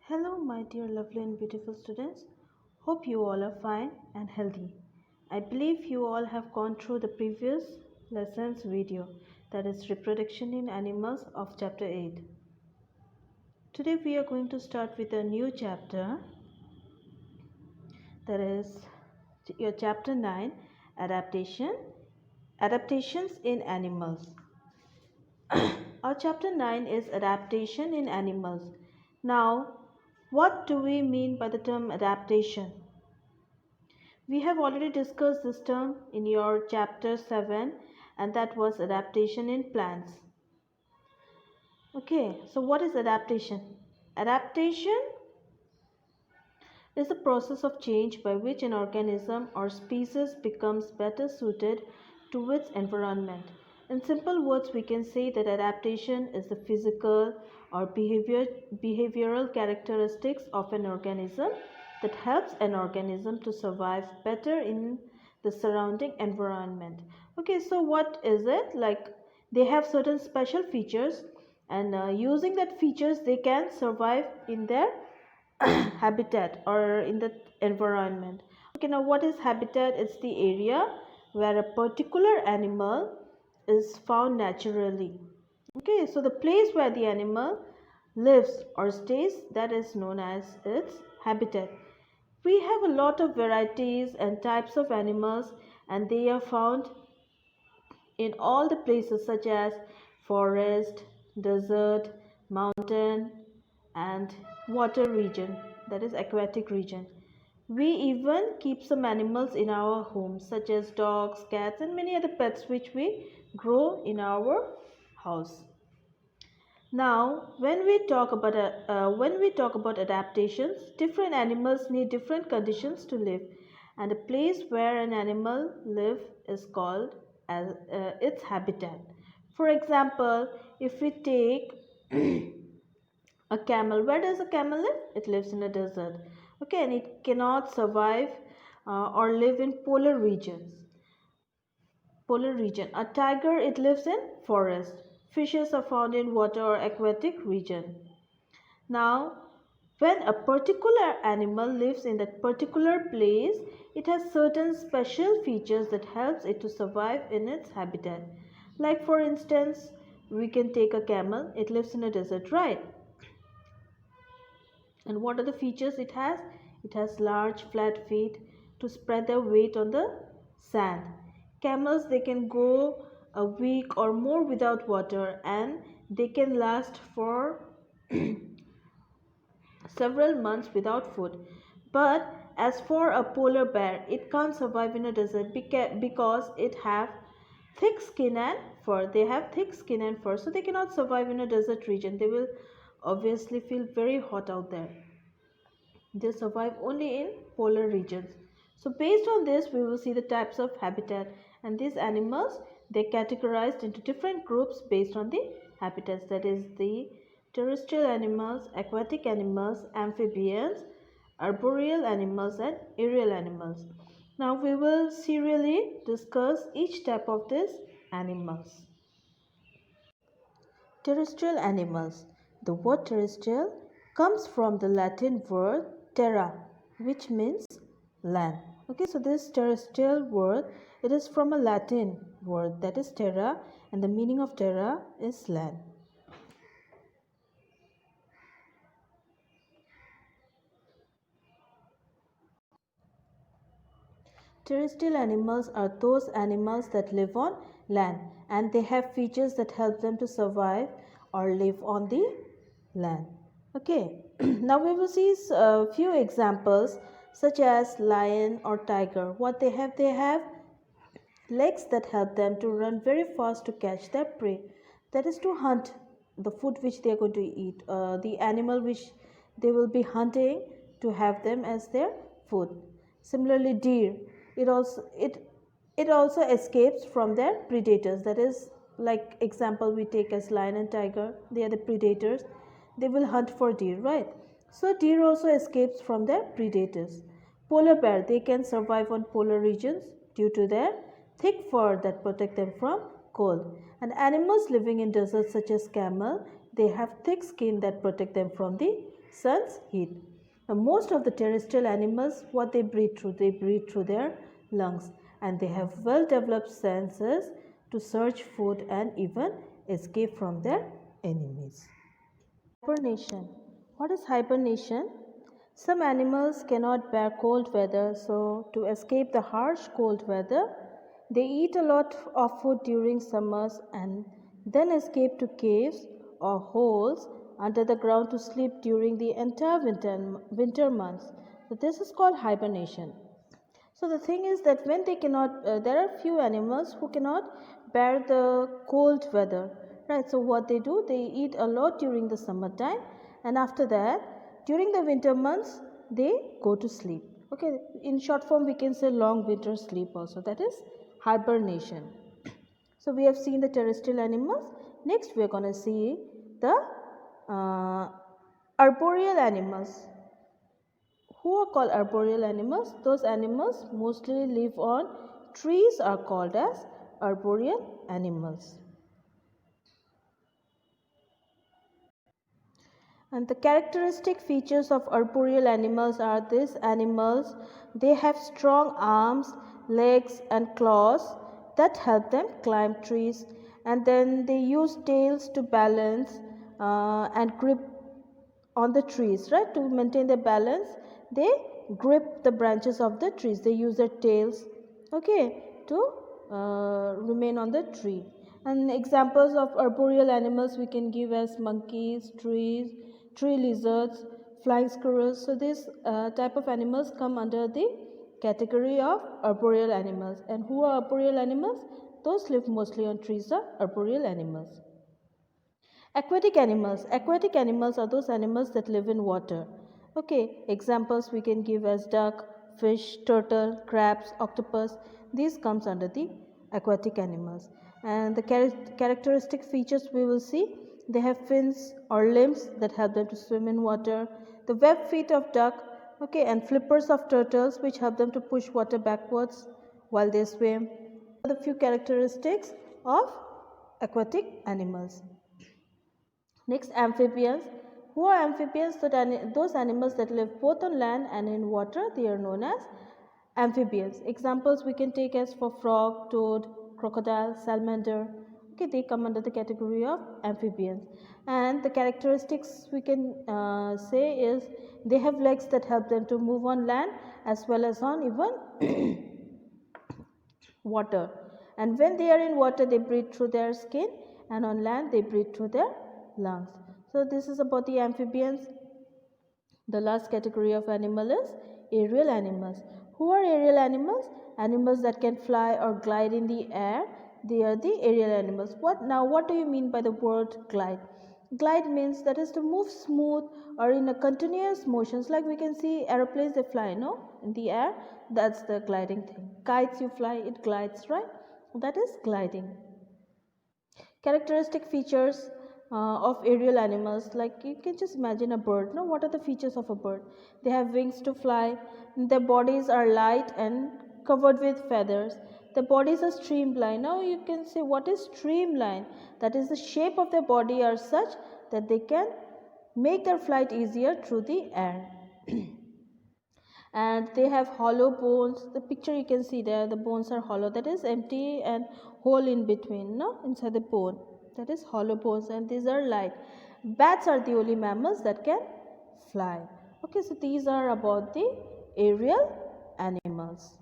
Hello, my dear lovely and beautiful students. Hope you all are fine and healthy. I believe you all have gone through the previous lessons video, that is reproduction in animals of chapter 8. Today we are going to start with a new chapter, that is your chapter 9, adaptations in animals. Our chapter 9 is adaptation in animals. Now, what do we mean by the term adaptation? We have already discussed this term in your chapter 7, and that was adaptation in plants. Okay, so what is adaptation? Adaptation is the process of change by which an organism or species becomes better suited to its environment. In simple words, we can say that adaptation is the physical or behavioral characteristics of an organism that helps an organism to survive better in the surrounding environment. Okay, so what is it? Like, they have certain special features, and using that features they can survive in their habitat or in the environment. Okay, now what is habitat? It's the area where a particular animal is found naturally. Okay, so the place where the animal lives or stays, that is known as its habitat. We have a lot of varieties and types of animals, and they are found in all the places such as forest, desert, mountain, and water region, that is aquatic region. We even keep some animals in our homes such as dogs, cats, and many other pets which we grow in our house. Now, when we talk about adaptations, different animals need different conditions to live, and a place where an animal lives is called as its habitat. For example, if we take a camel, where does a camel live? It lives in a desert. Okay, and it cannot survive or live in polar regions. Polar region. A tiger, it lives in forest. Fishes are found in water or aquatic region. Now, when a particular animal lives in that particular place, it has certain special features that helps it to survive in its habitat. Like for instance, we can take a camel. It lives in a desert, right? And what are the features it has? It has large flat feet to spread their weight on the sand. Camels, they can go a week or more without water, and they can last for several months without food. But as for a polar bear, it can't survive in a desert because it have thick skin and fur. They have thick skin and fur, so they cannot survive in a desert region. They will obviously feel very hot out there. They survive only in polar regions. So based on this, we will see the types of habitat, and these animals, they categorized into different groups based on the habitats, that is the terrestrial animals, aquatic animals, amphibians, arboreal animals, and aerial animals. Now we will serially discuss each type of these animals. Terrestrial animals. The word terrestrial comes from the Latin word terra, which means land. Okay, so this terrestrial word, it is from a Latin word, that is terra, and the meaning of terra is land. Terrestrial animals are those animals that live on land, and they have features that help them to survive or live on the land. Okay, now we will see a few examples such as lion or tiger. What they have legs that help them to run very fast to catch their prey, that is to hunt the food which they are going to eat, the animal which they will be hunting, to have them as their food. Similarly, deer, it also escapes from their predators, that is, like example we take as lion and tiger, they are the predators, they will hunt for deer, right? So deer also escapes from their predators. Polar bear, they can survive on polar regions due to their thick fur that protect them from cold. And animals living in deserts such as camel, they have thick skin that protect them from the sun's heat. Now, most of the terrestrial animals, what they breathe through? They breathe through their lungs, and they have well developed senses to search food and even escape from their enemies. Hibernation. What is hibernation? Some animals cannot bear cold weather, so to escape the harsh cold weather, they eat a lot of food during summers and then escape to caves or holes under the ground to sleep during the entire winter months. So this is called hibernation. So the thing is that when they cannot, there are few animals who cannot bear the cold weather, right? So what they do, they eat a lot during the summertime, and after that, during the winter months, they go to sleep. Okay, in short form, we can say long winter sleep also. That is hibernation. So we have seen the terrestrial animals. Next, we are going to see the arboreal animals. Who are called arboreal animals? Those animals mostly live on trees are called as arboreal animals. And the characteristic features of arboreal animals are these animals, they have strong arms, legs and claws that help them climb trees, and then they use tails to balance and grip on the trees, right? To maintain their balance, they grip the branches of the trees. They use their tails, okay, to remain on the tree. And examples of arboreal animals we can give as monkeys, trees, tree lizards, flying squirrels. So this type of animals come under the category of arboreal animals. And who are arboreal animals? Those live mostly on trees are arboreal animals. Aquatic animals. Aquatic animals are those animals that live in water. Okay, examples we can give as duck, fish, turtle, crabs, octopus. These comes under the aquatic animals. And the characteristic features we will see, they have fins or limbs that help them to swim in water. The webbed feet of duck, okay, and flippers of turtles which help them to push water backwards while they swim. The few characteristics of aquatic animals. Next, amphibians. Who are amphibians? Those animals that live both on land and in water, they are known as amphibians. Examples we can take as for frog, toad, crocodile, salamander. Okay, they come under the category of amphibians. And the characteristics we can say is they have legs that help them to move on land as well as on even water. And when they are in water, they breathe through their skin, and on land, they breathe through their lungs. So this is about the amphibians. The last category of animal is aerial animals. Who are aerial animals? Animals that can fly or glide in the air. They are the aerial animals. What do you mean by the word glide? Glide means that is to move smooth or in a continuous motions, like we can see aeroplanes, they fly, no, in the air. That's the gliding thing. Kites, you fly, it glides, right? That is gliding. Characteristic features of aerial animals, like you can just imagine a bird. No, what are the features of a bird? They have wings to fly, their bodies are light and covered with feathers. The bodies are streamlined. Now you can say, what is streamline? That is, the shape of their body are such that they can make their flight easier through the air. And they have hollow bones. The picture you can see there, the bones are hollow, that is empty and hole in between, no, inside the bone, that is hollow bones, and these are light. Bats are the only mammals that can fly. Okay, so these are about the aerial animals.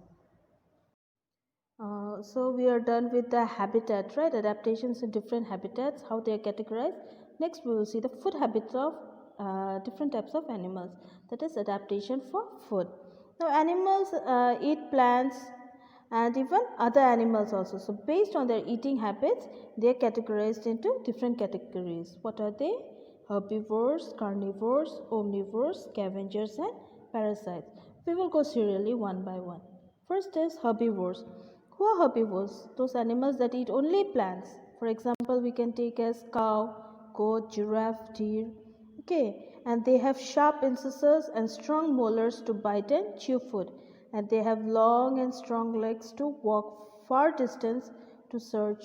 So we are done with the habitat, right? Adaptations in different habitats, how they are categorized. Next we will see the food habits of different types of animals, that is adaptation for food. Now animals eat plants and even other animals also. So based on their eating habits, they are categorized into different categories. What are they? Herbivores, carnivores, omnivores, scavengers and parasites. We will go serially one by one. First is herbivores. Who are herbivores? Those animals that eat only plants. For example, we can take as cow, goat, giraffe, deer. Okay, and they have sharp incisors and strong molars to bite and chew food. And they have long and strong legs to walk far distance to search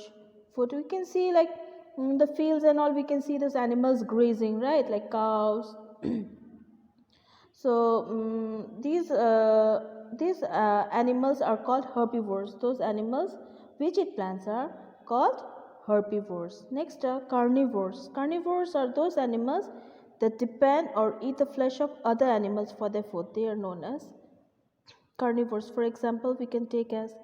food. We can see like in the fields and all, we can see those animals grazing, right? Like cows, So these animals are called herbivores. Those animals which eat plants are called herbivores. Next are carnivores. Carnivores are those animals that depend or eat the flesh of other animals for their food. They are known as carnivores. For example, we can take as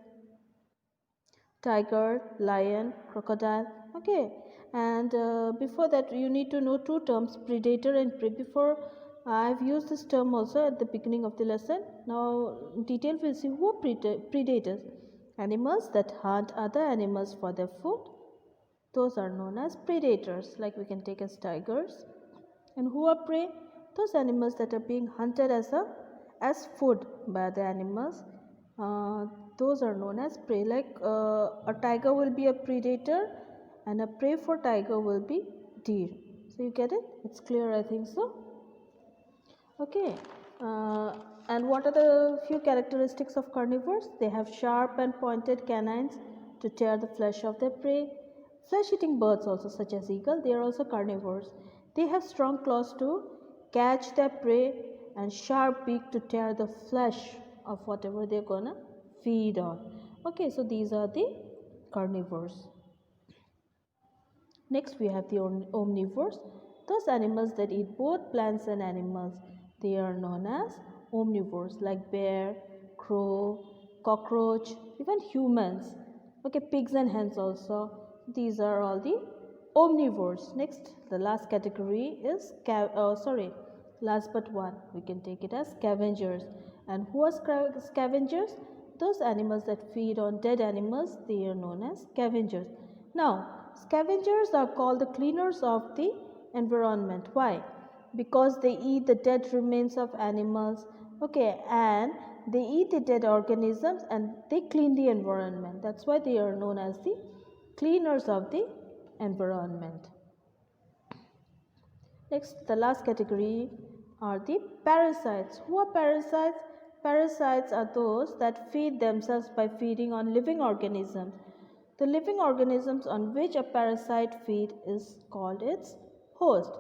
tiger, lion, crocodile. Okay, and before that you need to know two terms, predator and prey. Before I've used this term also at the beginning of the lesson. Now in detail we'll see who are predators. Animals that hunt other animals for their food, those are known as predators, like we can take as tigers. And who are prey? Those animals that are being hunted as food by other animals. Uh, those are known as prey. Like a tiger will be a predator, and a prey for tiger will be deer. So you get it? It's clear, I think so. Okay. And what are the few characteristics of carnivores? They have sharp and pointed canines to tear the flesh of their prey. Flesh-eating birds also, such as eagle, they are also carnivores. They have strong claws to catch their prey and sharp beak to tear the flesh of whatever they're gonna feed on. Okay, so these are the carnivores. Next, we have the omnivores, those animals that eat both plants and animals. They are known as omnivores, like bear, crow, cockroach, even humans. Okay, pigs and hens also. These are all the omnivores. Next, the last category is last but one. We can take it as scavengers. And who are scavengers? Those animals that feed on dead animals, they are known as scavengers. Now, scavengers are called the cleaners of the environment. Why? Because they eat the dead remains of animals, okay, and they eat the dead organisms and they clean the environment. That's why they are known as the cleaners of the environment. Next, the last category are the parasites. Who are parasites? Parasites are those that feed themselves by feeding on living organisms. The living organisms on which a parasite feeds is called its host.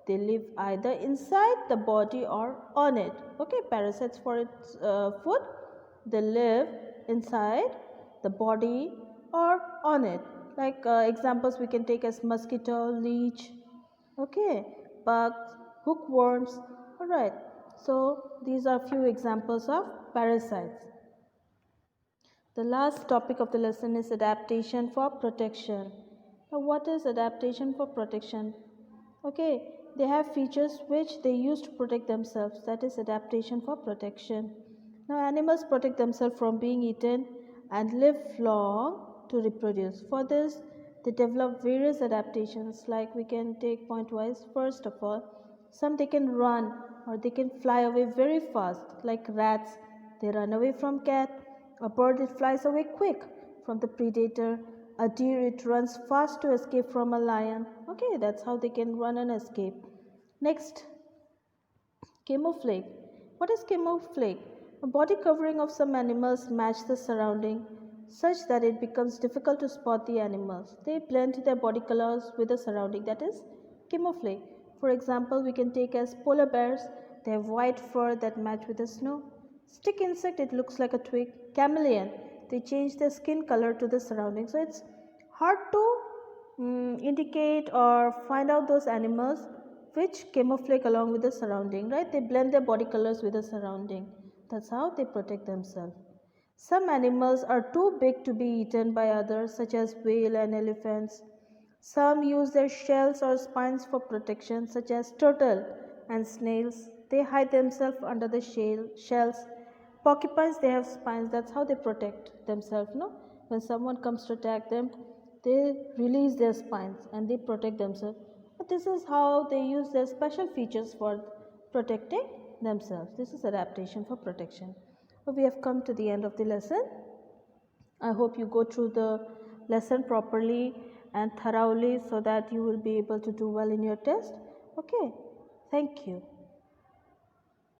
They live either inside the body or on it. Okay, parasites for its food, they live inside the body or on it. Like examples we can take as mosquito, leech, okay, bugs, hookworms. All right. So these are few examples of parasites. The last topic of the lesson is adaptation for protection. Now, what is adaptation for protection? Okay, they have features which they use to protect themselves. That is adaptation for protection. Now, animals protect themselves from being eaten and live long to reproduce. For this, they develop various adaptations, like we can take point-wise. First of all, some they can run or they can fly away very fast, like rats. They run away from cat. A bird, it flies away quick from the predator. A deer, it runs fast to escape from a lion. Okay, that's how they can run and escape. Next, camouflage. What is camouflage? A body covering of some animals match the surrounding such that it becomes difficult to spot the animals. They blend their body colors with the surrounding. That is camouflage. For example, we can take as polar bears. They have white fur that match with the snow. Stick insect, it looks like a twig. Chameleon, they change their skin color to the surroundings. So it's hard to indicate or find out those animals which camouflage along with the surrounding, right? They blend their body colors with the surrounding. That's how they protect themselves. Some animals are too big to be eaten by others, such as whale and elephants. Some use their shells or spines for protection, such as turtle and snails. They hide themselves under the shells. Porcupines, they have spines. That's how they protect themselves. No, when someone comes to attack them, they release their spines and they protect themselves. But this is how they use their special features for protecting themselves. This is adaptation for protection. So we have come to the end of the lesson. I hope you go through the lesson properly and thoroughly so that you will be able to do well in your test. Okay, thank you.